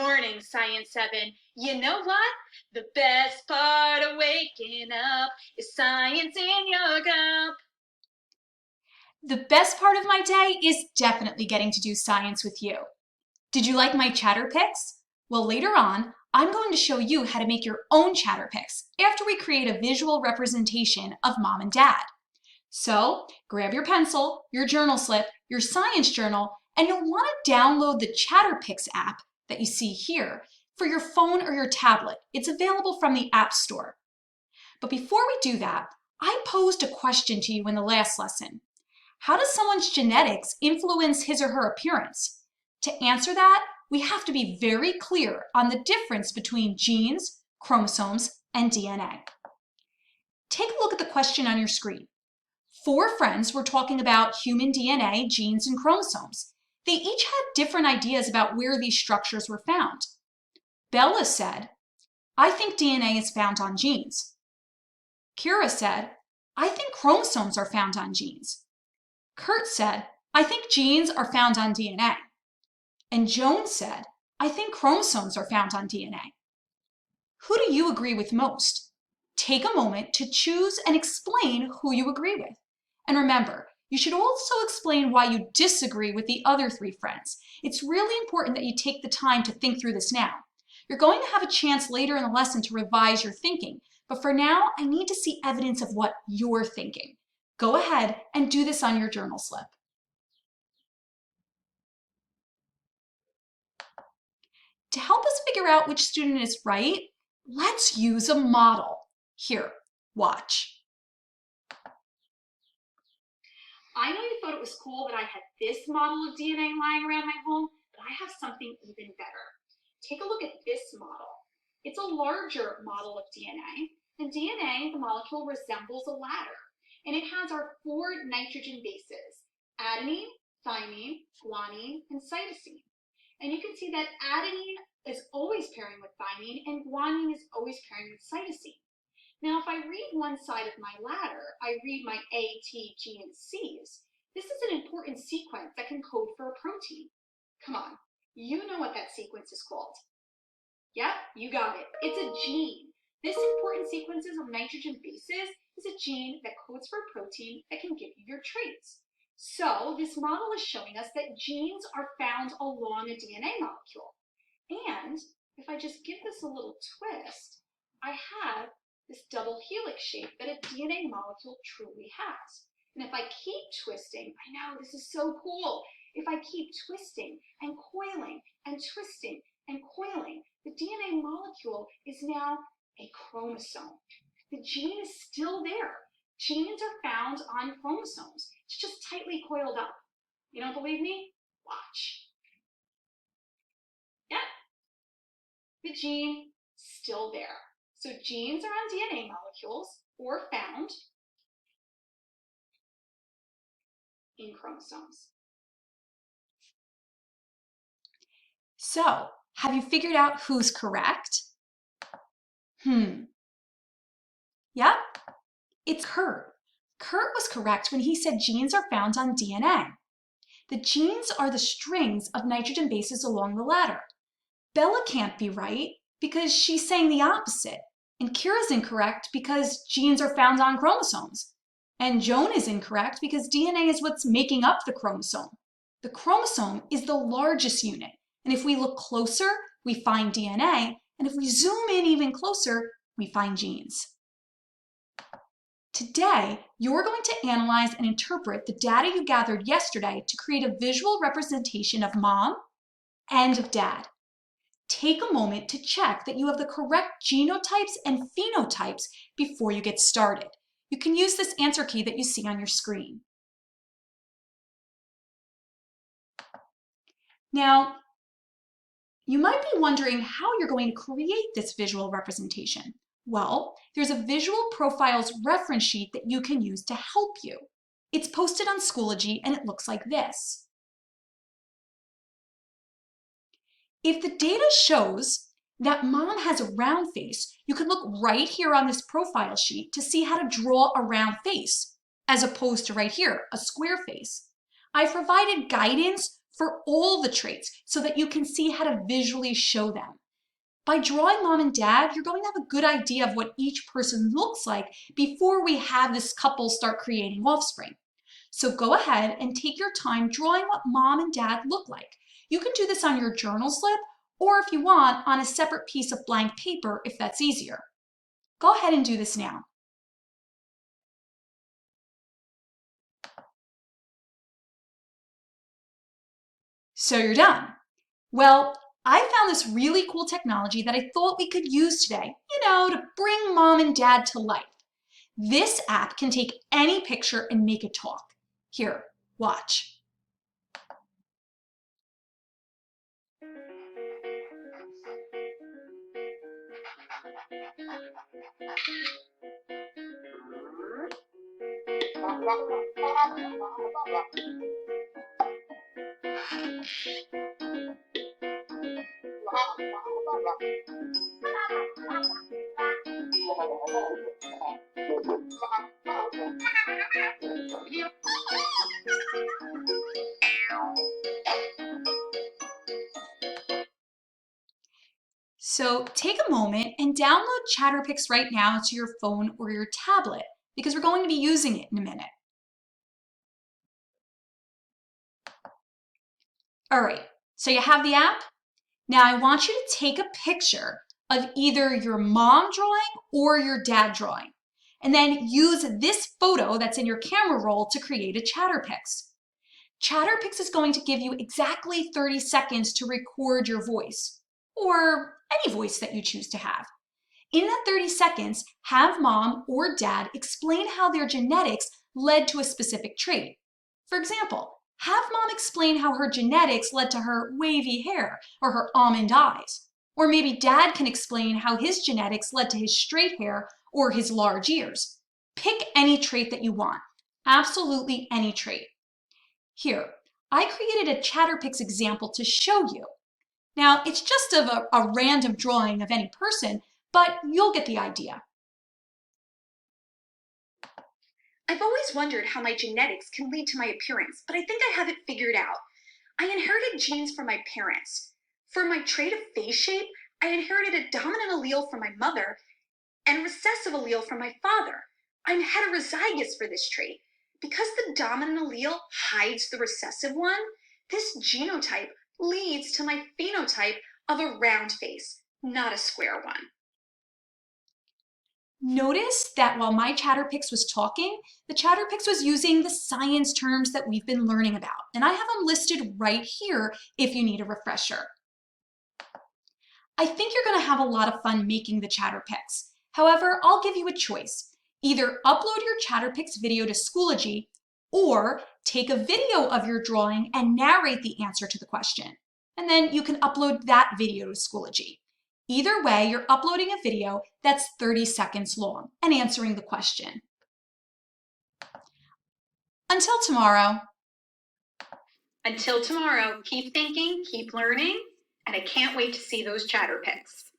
morning, Science 7. You know what? The best part of waking up is science in your cup. The best part of my day is definitely getting to do science with you. Did you like my chatter picks? Well, later on, I'm going to show you how to make your own chatter picks after we create a visual representation of mom and dad. So grab your pencil, your journal slip, your science journal, and you'll want to download the ChatterPix app that you see here for your phone or your tablet. It's available from the App Store. But before we do that, I posed a question to you in the last lesson. How does someone's genetics influence his or her appearance? To answer that, we have to be very clear on the difference between genes, chromosomes, and DNA. Take a look at the question on your screen. 4 friends were talking about human DNA, genes, and chromosomes. They each had different ideas about where these structures were found. Bella said, "I think DNA is found on genes." Kira said, "I think chromosomes are found on genes." Kurt said, "I think genes are found on DNA." And Joan said, "I think chromosomes are found on DNA." Who do you agree with most? Take a moment to choose and explain who you agree with. And remember, you should also explain why you disagree with the other 3 friends. It's really important that you take the time to think through this now. You're going to have a chance later in the lesson to revise your thinking, but for now, I need to see evidence of what you're thinking. Go ahead and do this on your journal slip. To help us figure out which student is right, let's use a model. Here, watch. I know you thought it was cool that I had this model of DNA lying around my home, but I have something even better. Take a look at this model. It's a larger model of DNA, and DNA, the molecule, resembles a ladder, and it has our 4 nitrogen bases: adenine, thymine, guanine, and cytosine. And you can see that adenine is always pairing with thymine, and guanine is always pairing with cytosine. Now, if I read one side of my ladder, I read my A, T, G, and C's. This is an important sequence that can code for a protein. Come on, you know what that sequence is called. Yep, you got it. It's a gene. This important sequence of nitrogen bases is a gene that codes for a protein that can give you your traits. So this model is showing us that genes are found along a DNA molecule. And if I just give this a little twist, I have this double helix shape that a DNA molecule truly has. And if I keep twisting, I know this is so cool. If I keep twisting and coiling and twisting and coiling, the DNA molecule is now a chromosome. The gene is still there. Genes are found on chromosomes. It's just tightly coiled up. You don't believe me? Watch. Yep, the gene still there. So genes are on DNA molecules or found in chromosomes. So, have you figured out who's correct? Yep, it's Kurt. Kurt was correct when he said genes are found on DNA. The genes are the strings of nitrogen bases along the ladder. Bella can't be right because she's saying the opposite. And Kira's incorrect because genes are found on chromosomes. And Joan is incorrect because DNA is what's making up the chromosome. The chromosome is the largest unit. And if we look closer, we find DNA. And if we zoom in even closer, we find genes. Today, you're going to analyze and interpret the data you gathered yesterday to create a visual representation of mom and of dad. Take a moment to check that you have the correct genotypes and phenotypes before you get started. You can use this answer key that you see on your screen. Now, you might be wondering how you're going to create this visual representation. Well, there's a Visual Profiles reference sheet that you can use to help you. It's posted on Schoology and it looks like this. If the data shows that mom has a round face, you can look right here on this profile sheet to see how to draw a round face, as opposed to right here, a square face. I've provided guidance for all the traits so that you can see how to visually show them. By drawing mom and dad, you're going to have a good idea of what each person looks like before we have this couple start creating offspring. So go ahead and take your time drawing what mom and dad look like. You can do this on your journal slip, or if you want, on a separate piece of blank paper if that's easier. Go ahead and do this now. So you're done. Well, I found this really cool technology that I thought we could use today, to bring mom and dad to life. This app can take any picture and make it talk. Here, watch. So take a moment and download Chatterpix right now to your phone or your tablet because we're going to be using it in a minute. All right, so you have the app? Now I want you to take a picture of either your mom drawing or your dad drawing, and then use this photo that's in your camera roll to create a Chatterpix. Chatterpix is going to give you exactly 30 seconds to record your voice, or any voice that you choose to have. In that 30 seconds, have mom or dad explain how their genetics led to a specific trait. For example, have mom explain how her genetics led to her wavy hair or her almond eyes. Or maybe dad can explain how his genetics led to his straight hair or his large ears. Pick any trait that you want, absolutely any trait. Here, I created a Chatterpix example to show you. Now, it's just a random drawing of any person, but you'll get the idea. I've always wondered how my genetics can lead to my appearance, but I think I have it figured out. I inherited genes from my parents. For my trait of face shape, I inherited a dominant allele from my mother and a recessive allele from my father. I'm heterozygous for this trait. Because the dominant allele hides the recessive one, this genotype leads to my phenotype of a round face, not a square one. Notice that while my Chatterpix was talking, the Chatterpix was using the science terms that we've been learning about, and I have them listed right here if you need a refresher. I think you're going to have a lot of fun making the Chatterpix. However, I'll give you a choice. Either upload your Chatterpix video to Schoology, or take a video of your drawing and narrate the answer to the question. And then you can upload that video to Schoology. Either way, you're uploading a video that's 30 seconds long and answering the question. Until tomorrow. Until tomorrow, keep thinking, keep learning, and I can't wait to see those Chatterpix.